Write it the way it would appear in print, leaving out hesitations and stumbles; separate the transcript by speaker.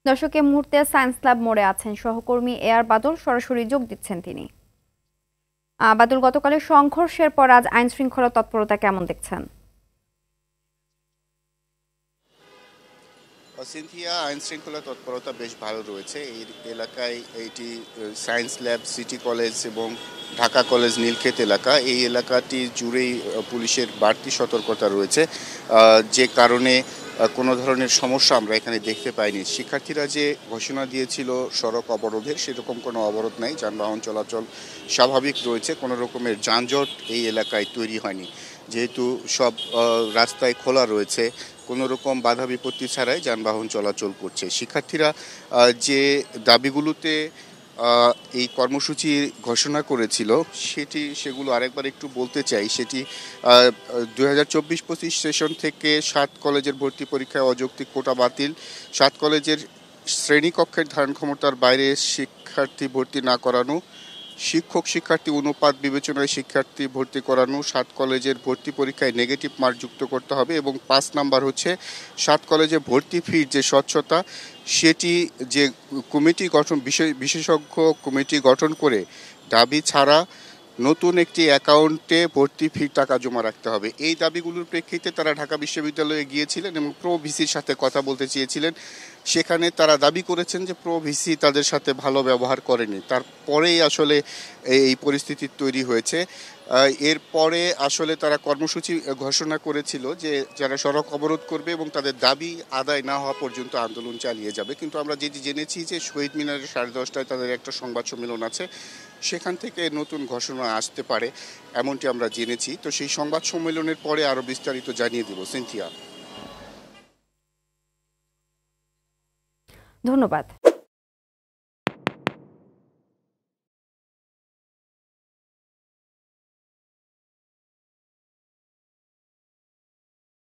Speaker 1: দর্শক, এই মুহূর্তে সায়েন্স ল্যাব মোড়ে আছেন সহকর্মী এআর বাদল, সরাসরি যোগ দিচ্ছেন তিনি। বাদল, গতকালের সংঘর্ষের পর আজ আইন শৃঙ্খলা তৎপরতা কেমন দেখছেন?
Speaker 2: সিনথিয়া, আইন শৃঙ্খলা তৎপরতা বেশ ভালো রয়েছে এই এলাকায়। এইটি সায়েন্স ল্যাব, সিটি কলেজ এবং ঢাকা কলেজ নীলক্ষেত এলাকা। এই এলাকাটি জুড়েই পুলিশের বাড়তি সতর্কতা রয়েছে, যে কারণে কোনো ধরনের সমস্যা আমরা এখানে দেখতে পাইনি। শিক্ষার্থীরা যে ঘোষণা দিয়েছিল সড়ক অবরোধের, সেরকম কোনো অবরোধ নাই। যানবাহন চলাচল স্বাভাবিক রয়েছে, কোনো রকমের যানজট এই এলাকায় তৈরি হয়নি। যেহেতু সব রাস্তায় খোলা রয়েছে, কোনো রকম বাধা বিপত্তি ছাড়াই যানবাহন চলাচল করছে। শিক্ষার্থীরা যে দাবিগুলোতে এই কর্মসূচি ঘোষণা করেছিল সেগুলো আরেকবার একটু বলতে চাই। সেটি 2024-25 সেশন থেকে 7 কলেজের ভর্তি পরীক্ষায় অযৌক্তিক কোটা বাতিল, 7 কলেজের শ্রেণীকক্ষের ধারণ ক্ষমতার বাইরে শিক্ষার্থী ভর্তি না করানো, শিক্ষক শিক্ষার্থী অনুপাত বিবেচনায় শিক্ষার্থী ভর্তি করানো, 7 কলেজের ভর্তি পরীক্ষায় নেগেটিভ মার্ক যুক্ত করতে হবে, এবং 5 নাম্বার হচ্ছে 7 কলেজে ভর্তি ফির যে স্বচ্ছতা, সেটি যে কমিটি গঠন, বিশেষজ্ঞ কমিটি গঠন করে দাবি ছাড়া নতুন একটি অ্যাকাউন্টে ভর্তি ফির টাকা জমা রাখতে হবে। এই দাবিগুলোর প্রেক্ষিতে তারা ঢাকা বিশ্ববিদ্যালয়ে গিয়েছিলেন এবং প্রো ভিসির সাথে কথা বলতে চেয়েছিলেন। সেখানে তারা দাবি করেছেন যে প্রো ভিসি তাদের সাথে ভালো ব্যবহার করেনি। তারপরেই আসলে এই পরিস্থিতি তৈরি হয়েছে। এরপরে আসলে তারা কর্মসূচি ঘোষণা করেছিল যে যারা সড়ক অবরোধ করবে এবং তাদের দাবি আদায় না হওয়া পর্যন্ত আন্দোলন চালিয়ে যাবে। কিন্তু আমরা যেটি জেনেছি যে শহীদ মিনারের 10:30টায় তাদের একটা সংবাদ সম্মেলন আছে, সেখান থেকে নতুন ঘোষণা আসতে পারে এমনটি আমরা জেনেছি। তো সেই সংবাদ সম্মেলনের পরে আরও বিস্তারিত জানিয়ে দেব। সিনথিয়া,
Speaker 1: ধন্যবাদ।